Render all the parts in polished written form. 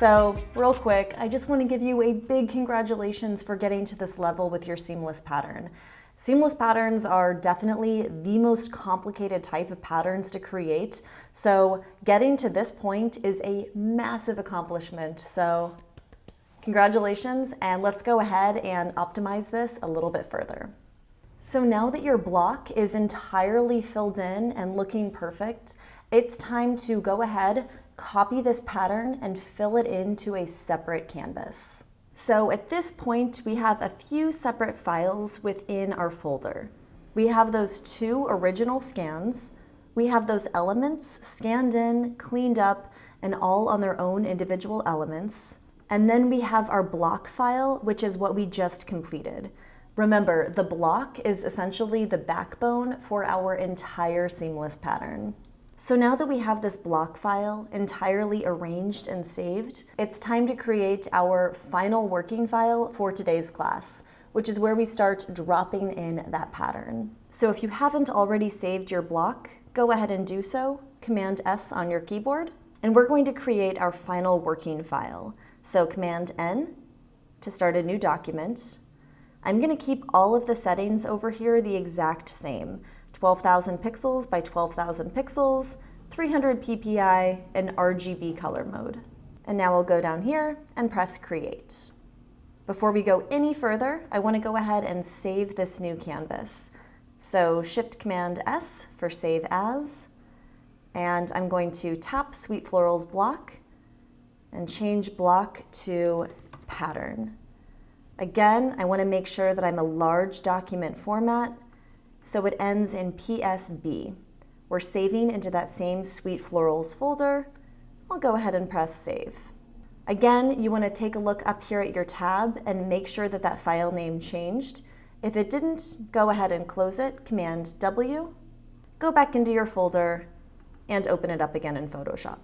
So real quick, I just want to give you a big congratulations for getting to this level with your seamless pattern. Seamless patterns are definitely the most complicated type of patterns to create. So getting to this point is a massive accomplishment. So congratulations, and let's go ahead and optimize this a little bit further. So now that your block is entirely filled in and looking perfect, it's time to go ahead, copy this pattern and fill it into a separate canvas. So at this point, we have a few separate files within our folder. We have those 2 original scans. We have those elements scanned in, cleaned up, and all on their own individual elements. And then we have our block file, which is what we just completed. Remember, the block is essentially the backbone for our entire seamless pattern. So now that we have this block file entirely arranged and saved, it's time to create our final working file for today's class, which is where we start dropping in that pattern. So if you haven't already saved your block, go ahead and do so, Command S on your keyboard, and we're going to create our final working file. So Command N to start a new document. I'm going to keep all of the settings over here the exact same. 12,000 pixels by 12,000 pixels, 300 ppi, and RGB color mode. And now I'll go down here and press Create. Before we go any further, I want to go ahead and save this new canvas. So Shift Command S for Save As, and I'm going to tap Sweet Florals block and change block to pattern. Again, I want to make sure that I'm a large document format, so it ends in PSB. We're saving into that same Sweet Florals folder. I'll go ahead and press Save. Again, you want to take a look up here at your tab and make sure that that file name changed. If it didn't, go ahead and close it, Command W, go back into your folder, and open it up again in Photoshop.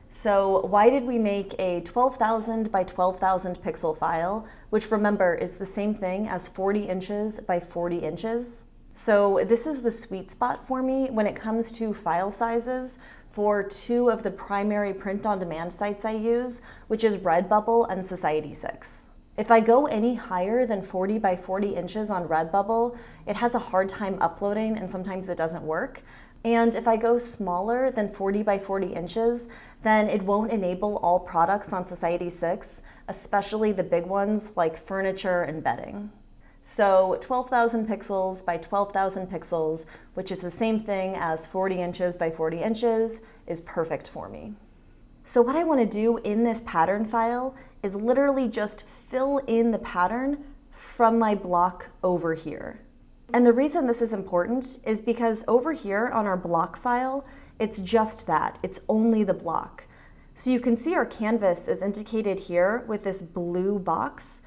So why did we make a 12,000 by 12,000 pixel file, which remember is the same thing as 40 inches by 40 inches? So this is the sweet spot for me when it comes to file sizes for 2 of the primary print-on-demand sites I use, which is Redbubble and Society6. If I go any higher than 40 by 40 inches on Redbubble, it has a hard time uploading and sometimes it doesn't work. And if I go smaller than 40 by 40 inches, then it won't enable all products on Society6, especially the big ones like furniture and bedding. So 12,000 pixels by 12,000 pixels, which is the same thing as 40 inches by 40 inches, is perfect for me. So what I want to do in this pattern file is literally just fill in the pattern from my block over here. And the reason this is important is because over here on our block file, it's just that, it's only the block. So you can see our canvas is indicated here with this blue box.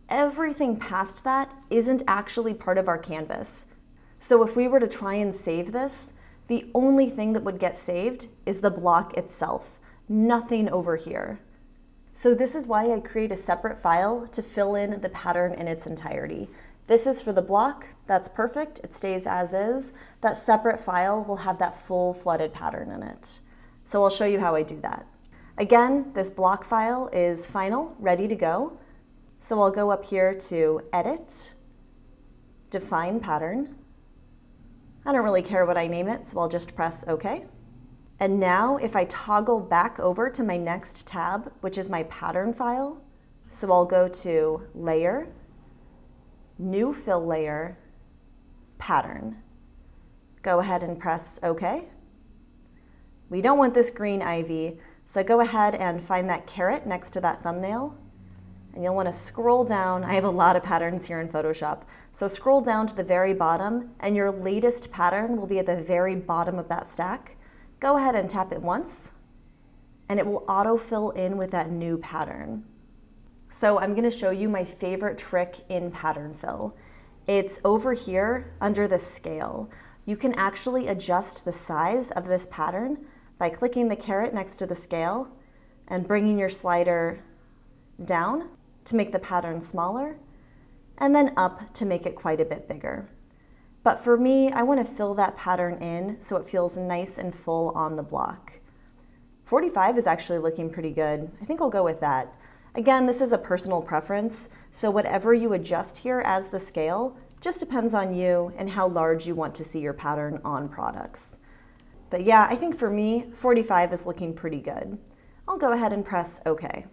Everything past that isn't actually part of our canvas. So if we were to try and save this, the only thing that would get saved is the block itself, nothing over here. So this is why I create a separate file to fill in the pattern in its entirety. This is for the block, that's perfect, it stays as is. That separate file will have that full flooded pattern in it. So I'll show you how I do that. Again, this block file is final, ready to go. So I'll go up here to Edit, Define Pattern. I don't really care what I name it, so I'll just press OK. And now if I toggle back over to my next tab, which is my pattern file, so I'll go to Layer, New Fill Layer, Pattern. Go ahead and press OK. We don't want this green ivy, so go ahead and find that caret next to that thumbnail. And you'll want to scroll down. I have a lot of patterns here in Photoshop. So scroll down to the very bottom and your latest pattern will be at the very bottom of that stack. Go ahead and tap it once and it will auto-fill in with that new pattern. So I'm going to show you my favorite trick in pattern fill. It's over here under the scale. You can actually adjust the size of this pattern by clicking the caret next to the scale and bringing your slider down to make the pattern smaller, and then up to make it quite a bit bigger. But for me, I want to fill that pattern in so it feels nice and full on the block. 45 is actually looking pretty good. I think I'll go with that. Again, this is a personal preference, so whatever you adjust here as the scale just depends on you and how large you want to see your pattern on products. But yeah, I think for me, 45 is looking pretty good. I'll go ahead and press OK.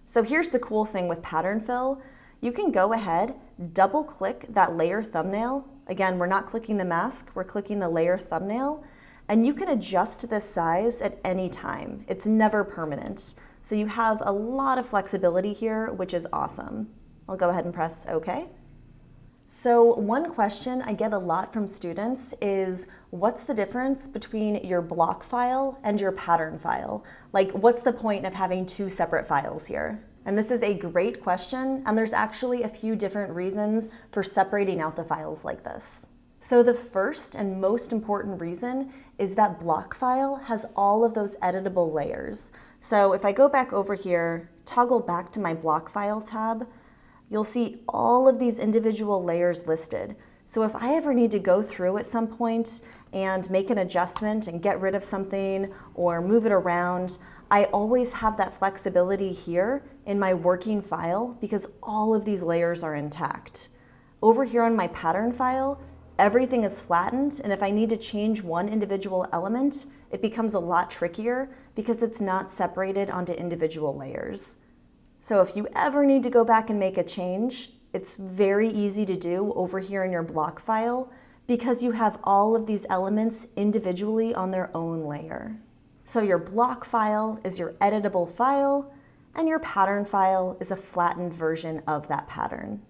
So here's the cool thing with pattern fill. You can go ahead, double click that layer thumbnail. Again, we're not clicking the mask, we're clicking the layer thumbnail, and you can adjust this size at any time. It's never permanent. So you have a lot of flexibility here, which is awesome. I'll go ahead and press OK. So one question I get a lot from students is, what's the difference between your block file and your pattern file? Like, what's the point of having two separate files here? And this is a great question, and there's actually a few different reasons for separating out the files like this. So the first and most important reason is that block file has all of those editable layers. So if I go back over here, toggle back to my block file tab, you'll see all of these individual layers listed. So if I ever need to go through at some point and make an adjustment and get rid of something or move it around, I always have that flexibility here in my working file because all of these layers are intact. Over here on my pattern file, everything is flattened, and if I need to change one individual element, it becomes a lot trickier because it's not separated onto individual layers. So if you ever need to go back and make a change, it's very easy to do over here in your block file because you have all of these elements individually on their own layer. So your block file is your editable file, and your pattern file is a flattened version of that pattern.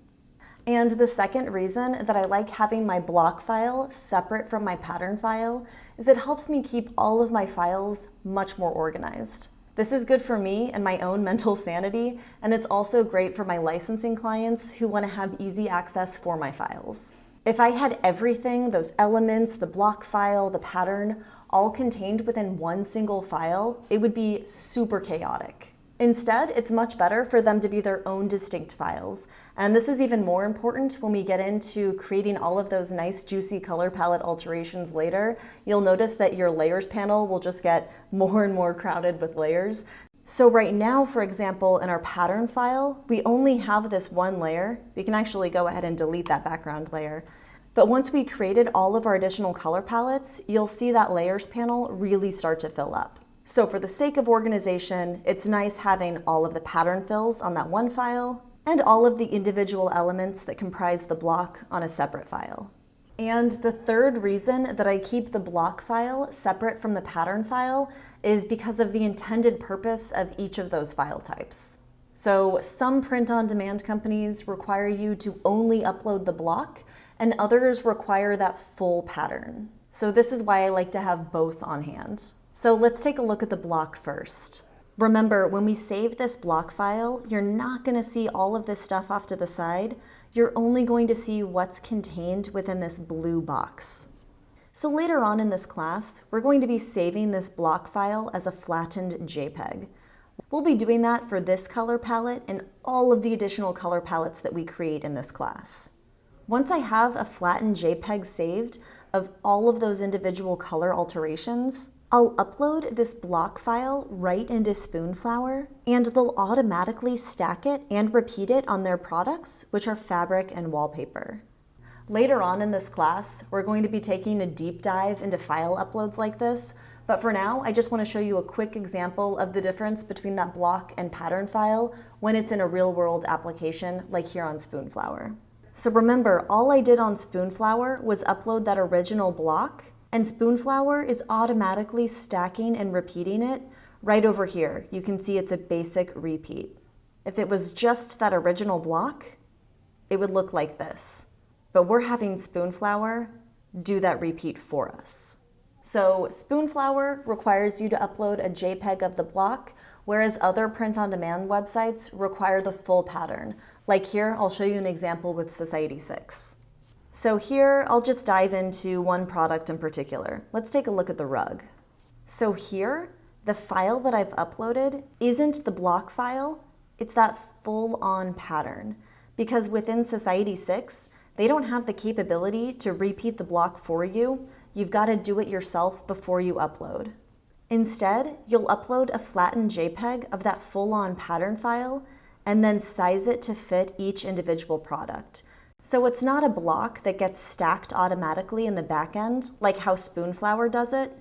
And the second reason that I like having my block file separate from my pattern file is it helps me keep all of my files much more organized. This is good for me and my own mental sanity, and it's also great for my licensing clients who want to have easy access for my files. If I had everything, those elements, the block file, the pattern, all contained within one single file, it would be super chaotic. Instead, it's much better for them to be their own distinct files. And this is even more important when we get into creating all of those nice juicy color palette alterations later. You'll notice that your layers panel will just get more and more crowded with layers. So right now, for example, in our pattern file, we only have this one layer. We can actually go ahead and delete that background layer. But once we created all of our additional color palettes, you'll see that layers panel really start to fill up. So for the sake of organization, it's nice having all of the pattern fills on that one file and all of the individual elements that comprise the block on a separate file. And the third reason that I keep the block file separate from the pattern file is because of the intended purpose of each of those file types. So some print-on-demand companies require you to only upload the block, and others require that full pattern. So this is why I like to have both on hand. So let's take a look at the block first. Remember, when we save this block file, you're not going to see all of this stuff off to the side. You're only going to see what's contained within this blue box. So later on in this class, we're going to be saving this block file as a flattened JPEG. We'll be doing that for this color palette and all of the additional color palettes that we create in this class. Once I have a flattened JPEG saved of all of those individual color alterations, I'll upload this block file right into Spoonflower, and they'll automatically stack it and repeat it on their products, which are fabric and wallpaper. Later on in this class, we're going to be taking a deep dive into file uploads like this, but for now, I just want to show you a quick example of the difference between that block and pattern file when it's in a real-world application, like here on Spoonflower. So remember, all I did on Spoonflower was upload that original block, and Spoonflower is automatically stacking and repeating it right over here. You can see it's a basic repeat. If it was just that original block, it would look like this. But we're having Spoonflower do that repeat for us. So Spoonflower requires you to upload a JPEG of the block, whereas other print-on-demand websites require the full pattern. Like here, I'll show you an example with Society6. So here, I'll just dive into one product in particular. Let's take a look at the rug. So here, the file that I've uploaded isn't the block file, it's that full-on pattern. Because within Society6, they don't have the capability to repeat the block for you. You've got to do it yourself before you upload. Instead, you'll upload a flattened JPEG of that full-on pattern file and then size it to fit each individual product. So it's not a block that gets stacked automatically in the back end, like how Spoonflower does it.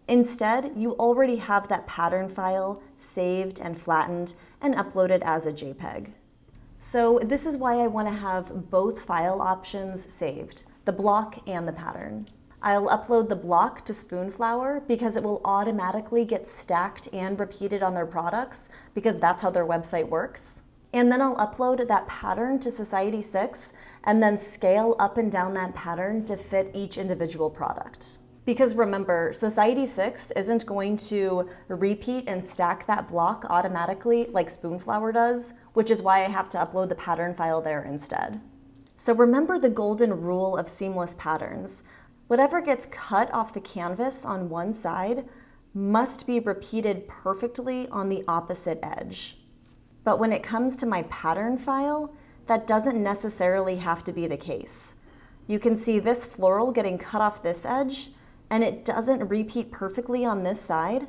Instead, you already have that pattern file saved and flattened and uploaded as a JPEG. So this is why I want to have both file options saved, the block and the pattern. I'll upload the block to Spoonflower because it will automatically get stacked and repeated on their products because that's how their website works. And then I'll upload that pattern to Society6 and then scale up and down that pattern to fit each individual product. Because remember, Society6 isn't going to repeat and stack that block automatically like Spoonflower does, which is why I have to upload the pattern file there instead. So remember the golden rule of seamless patterns. Whatever gets cut off the canvas on one side must be repeated perfectly on the opposite edge. But when it comes to my pattern file, that doesn't necessarily have to be the case. You can see this floral getting cut off this edge, and it doesn't repeat perfectly on this side,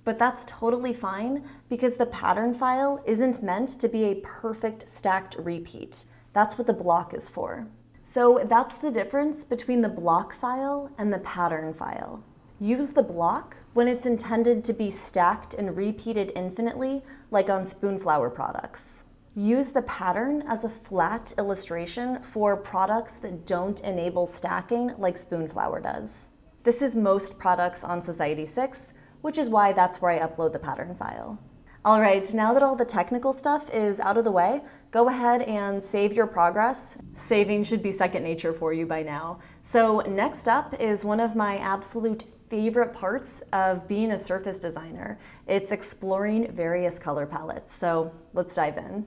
but that's totally fine because the pattern file isn't meant to be a perfect stacked repeat. That's what the block is for. So that's the difference between the block file and the pattern file. Use the block when it's intended to be stacked and repeated infinitely, like on Spoonflower products. Use the pattern as a flat illustration for products that don't enable stacking like Spoonflower does. This is most products on Society6, which is why that's where I upload the pattern file. All right, now that all the technical stuff is out of the way, go ahead and save your progress. Saving should be second nature for you by now. So next up is one of my absolute favorite parts of being a surface designer. It's exploring various color palettes. So let's dive in.